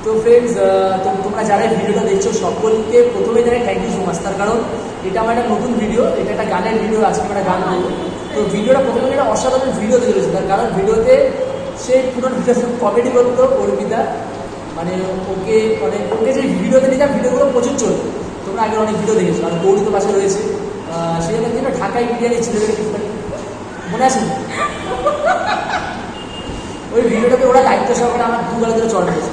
তো ফ্রেন্ডস, তোমরা যারা ভিডিওটা দেখছো সকলকে প্রথমে জানাই থ্যাংক ইউ সো মাচ। তার কারণ এটা আমার একটা নতুন ভিডিও, এটা একটা গানের ভিডিও, আজকে আমরা গান করবো। তো ভিডিওটা প্রথমে একটা অসাধারণ ভিডিও দেখেছে, তার কারণ ভিডিওতে সে পুরো কমেডি করতো অর্পিতা, মানে ওকে যে ভিডিওতে নিয়ে যা ভিডিওগুলো প্রচুর চলতো, তোমরা আগে অনেক ভিডিও দেখেছো। আর গৌরী তো পাশে রয়েছে, সেই জন্য ঢাকায় বিরিয়ানি ছেলেদের মনে আছে ওই ভিডিওটাকে ওরা দায়িত্ব সহকারে আমার দুবেলা ধরে চল দিয়েছে।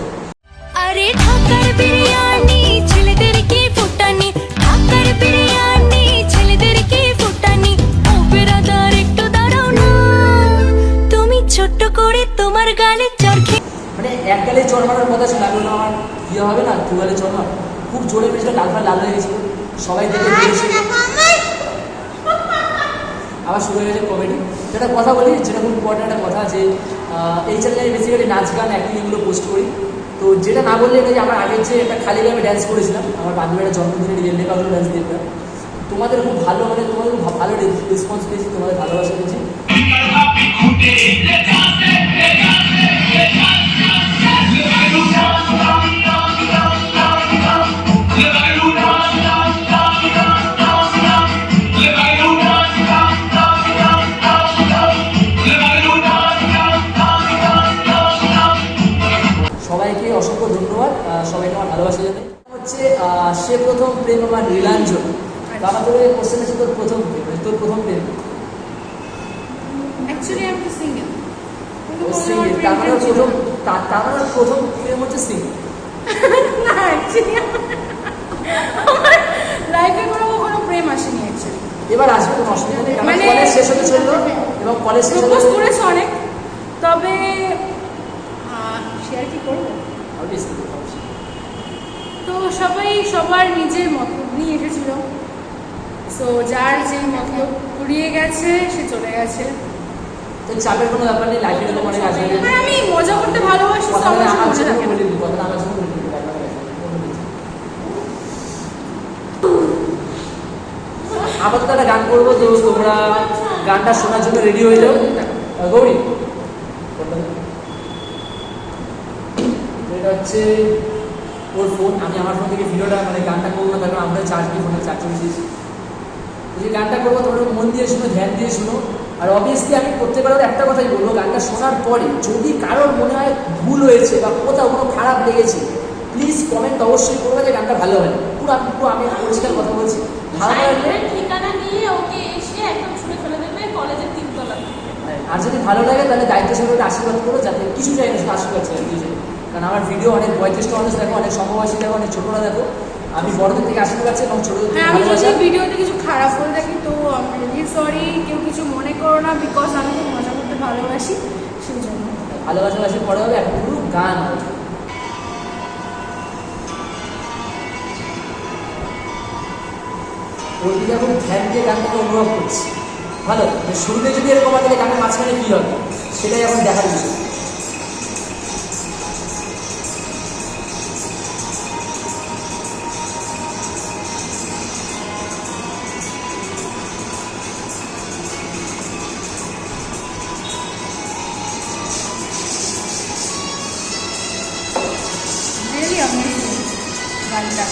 আরে ঢাকার বিরিয়ানি ছেলেদেরকে ফুটানি, ঢাকার বিরিয়ানি ছেলেদেরকে ফুটানি, ও বেরাদার একটু দাঁড়াও না, তুমি ছোট্ট করে তোমার গালে চরখে, মানে এক গালে চড় মারার কথা ছিল, আমি আমার বিয়ে হবে না, দু গালে চড় মার, খুব জোরে পেয়েছিল, লাল হয়ে গেছিল, সবাই দেখে দিয়েছিল। আবার শুরু হয়ে গেছে কমেডি। যেটা কথা বলি, যেটা খুব ইম্পর্টেন্ট একটা কথা, যে এই চ্যানেলে আমি বেসিক্যালি নাচ গান অ্যাক্টিং এগুলো পোস্ট করি। তো যেটা না বললে এটা যে আমার আগের যে একটা খালি আমি ড্যান্স করেছিলাম, আমার বান্ধবীরা জন্মদিনে রিয়েল পাগল ড্যান্স দিতাম, তোমাদের খুব ভালো, মানে তোমাদের খুব ভালো রেসপন্স পেয়েছি, তোমাদের ভালোবাসা পেয়েছি। সবাইকে অসংখ্য ধন্যবাদ, সবাইকে আমার ভালোবাসা জানাই। হচ্ছে সে প্রথম প্রেম আমার নীলাঞ্জন। তো আমার তোর কোশ্চেন আছে, তোর প্রথম প্রেম, তোর প্রথম প্রেম অ্যাকচুয়ালি আমি তো সিঙ্গেল। তার মানে প্রথম প্রেম হচ্ছে সিঙ্গেল। না অ্যাকচুয়ালি আমার লাইফে কোনো প্রেম আসেনি অ্যাকচুয়ালি। এবার আসবে, কোনো অসুবিধা নেই, কারণ কলেজ শেষ হতে চললো এবং কলেজ শেষ প্রপোজ করেছে অনেক, তবে শেয়ার কি করবো, তো সবাই সবার নিজের মত নিয়ে এসেছিল। সো যার যে মত কুড়িয়ে গেছে সে চলে গেছে, তো চাপের কোনো ব্যাপার নেই, লাইফে এরকম অনেক আসবে। আমি মজা করতে ভালোবাসি, আপাতত একটা গান করবো, তো তোমরা গানটা শোনার জন্য রেডি হয়ে যাও। গৌরী, এটা হচ্ছে ওর ফোন, আমি আমার ফোন থেকে ভিডিওটা মানে গানটা করবো না, তারপর আমরা চার্জ দিয়ে ফোনে চার্জ করে দিয়েছি। যে গানটা করবো তোমরা মন দিয়ে শুনো, ধ্যান দিয়ে শুনো। আর অবভিয়াসলি আমি প্রত্যেকবার একটা কথাই বলবো, গানটা শোনার পরে যদি কারোর মনে হয় ভুল হয়েছে বা কোথাও কোনো খারাপ লেগেছে, প্লিজ কমেন্ট অবশ্যই করবে যে গানটা ভালো হয়। আমি পরিষ্কার কথা বলছি, ভালো লাগলে ঠিকানা নিয়ে ওকে এসে একদম ছুঁড়ে ফেলে দেবে কলেজের 3 তলা। আর যদি ভালো লাগে তাহলে দায়িত্ব সহকারে আশীর্বাদ করো, যাতে কিছু চাই না, আশীর্বাদ চাই বুঝে। কারণ আমার ভিডিও অনেক বয়োজ্যেষ্ঠ মানুষ দেখো, অনেক সমবয়সী দেখো, অনেক ছোটরা দেখো, আমি বড়দের থেকে আশীর্বাদ চাই এবং ছোটদের থেকে আমি ভালোবাসা। যদি ভিডিওতে কিছু খারাপ বলে থাকি তো আমি রিয়েলি সরি, কেউ কিছু মনে করো না, বিকজ আমি খুব মজা করতে ভালোবাসি, সেই জন্য। ভালোবাসাবাসি পরে হবে, এখন পুরো গান হবে। অর্পিতা খুব ধ্যান দিয়ে গানটাকে অনুভব করছি, ভালো। শুরুতে যদি এরকম হয় তাহলে গানের মাঝখানে কী হবে সেটাই এখন দেখার বিষয়। রিয়েলি অ্যামেজিং গানটা।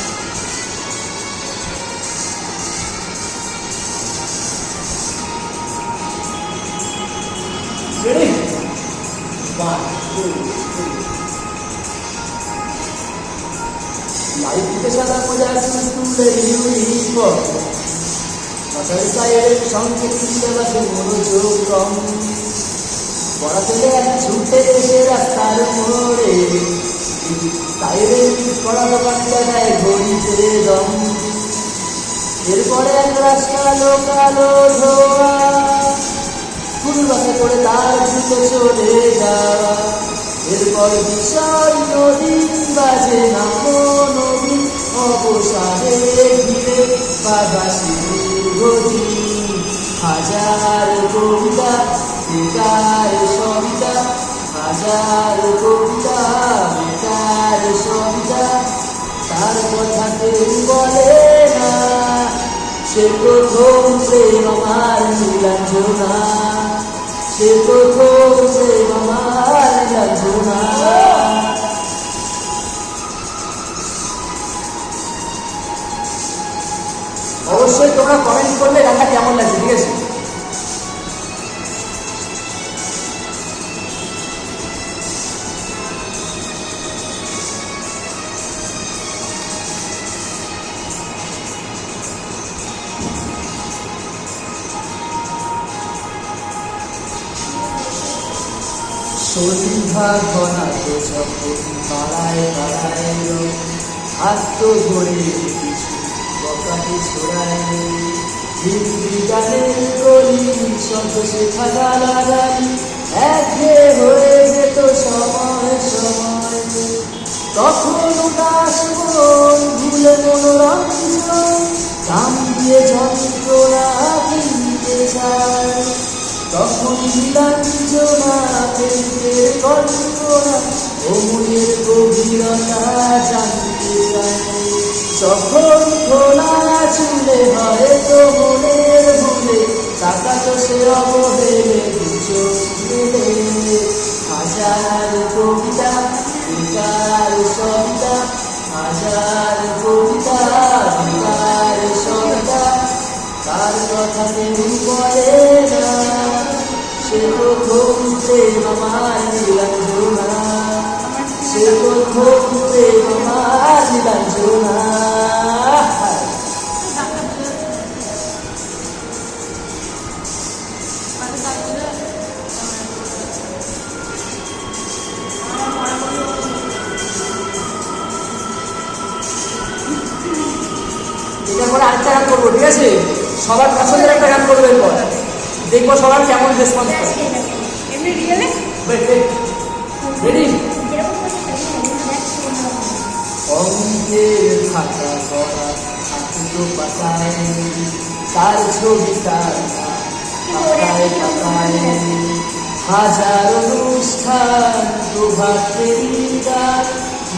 Ready? 1, 2, 3. লাইফে সাদা মজা স্কুলে ইউনিফর্ম, মাথার সাইডের সঙ্গে কিনতে বাসে মনোযোগ কম, পড়াতে এক ছুটে এসে রাস্তার মোড়ে, সাইডে পড়া দোকানটা দেয় ঘড়িতে দম, এরপরে এক রাস্তা কালো ধোয়া, ফুল বাসে করে তার জুতো চলে যাওয়া, এরপর বিশাল নদী বাজে নামো নদী, অবসাদে ঘিরে বাগাসি গতি, হাজার কবিতা বেকার সবিতা, হাজার কবিতা বেকার সবিতা, তার কথা কেউ বলে না, সে প্রথম প্রেম আমার নীলাঞ্জনা, সে প্রথম প্রেম আমার নীলাঞ্জনা। করবে গানটা কেমন লাগছে, ঠিক আছে? সন্ধ্যা ঘনা তো যখন পাড়ায় পাড়ায় আত্ম ধরে কিছু বকাটি ছড়ায় হিন্দি গানের গলি শব্দ শেখা গালাগালি একে হয়ে যেত সময় সময়, তখন উদাস মন ভুলে মনোরঞ্জন কাম দিয়ে যন্ত্রণা কিনতে যায়, তখন নীলাঞ্জনা পেতে কল্পনা ও মনের গভীরতা জানতে চায়, যখন খোলা চুলে হয়তো মনের ভুলে তাকাতো সে অবহেলে দুচোখ মেলে, হাজার কবিতা বেকার সবিতা, হাজার কবিতা বেকার সবিতা, তার কথা কেউ বলে না, সে প্রথম প্রেম আমার নীলাঞ্জনা, সে প্রথম প্রেম আমার নীলাঞ্জনা। এটার পরে আরেকটা গান করবো, ঠিক আছে? সবার পছন্দের একটা গান করবো, এরপর দেখবো সবার কেমন রেসপন্স করে। এমনি রিয়েলে রেডি? অঙ্কের খাতা করা তো পাতায় তার ছবি তার পাতায় পাতায়, হাজার অনুষ্ঠান প্রভাতের গান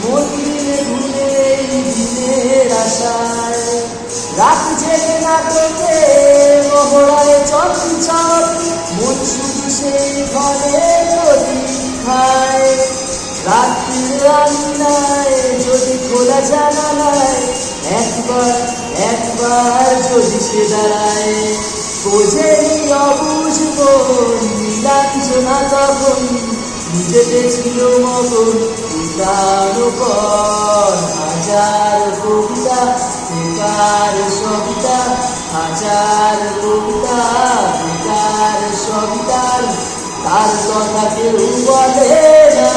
মন্দিরে ঘুরে দিনের আশায়, রাত জেগে নাটকে মহড়ায় চঞ্চল মন শুধু সেই ঘরে যদি খায়, রাত্রির আঙিনায় যদি খোলা জানালায় একবার একবার যদি সে দাঁড়ায়, বোঝেনি অবুঝব নীলাঞ্জনা তখন নিজেতে ছিল মগন উদার পর, হাজার কবিতা বেকার সবিতা, হাজার কবিতা বেকার সবিতার, তার কথা কেউ বলে না,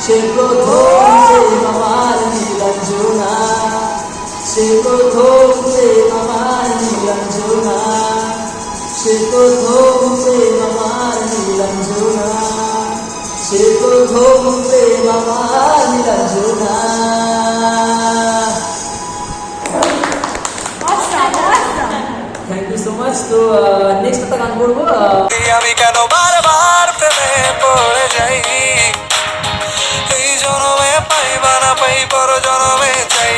সে প্রথম আমার নীলাঞ্জনা, সে প্রথম আমার নীলাঞ্জনা, সে প্রথম আমার নীলাঞ্জনা, সে প্রথম আমার Nilanjana. Thank you so much. তো নেক্সট একটা গান করবো। আমি কেন বারবার প্রেমে পড়ে যাই, এই জনমে পাই বা না পাই পর জনমে চাই।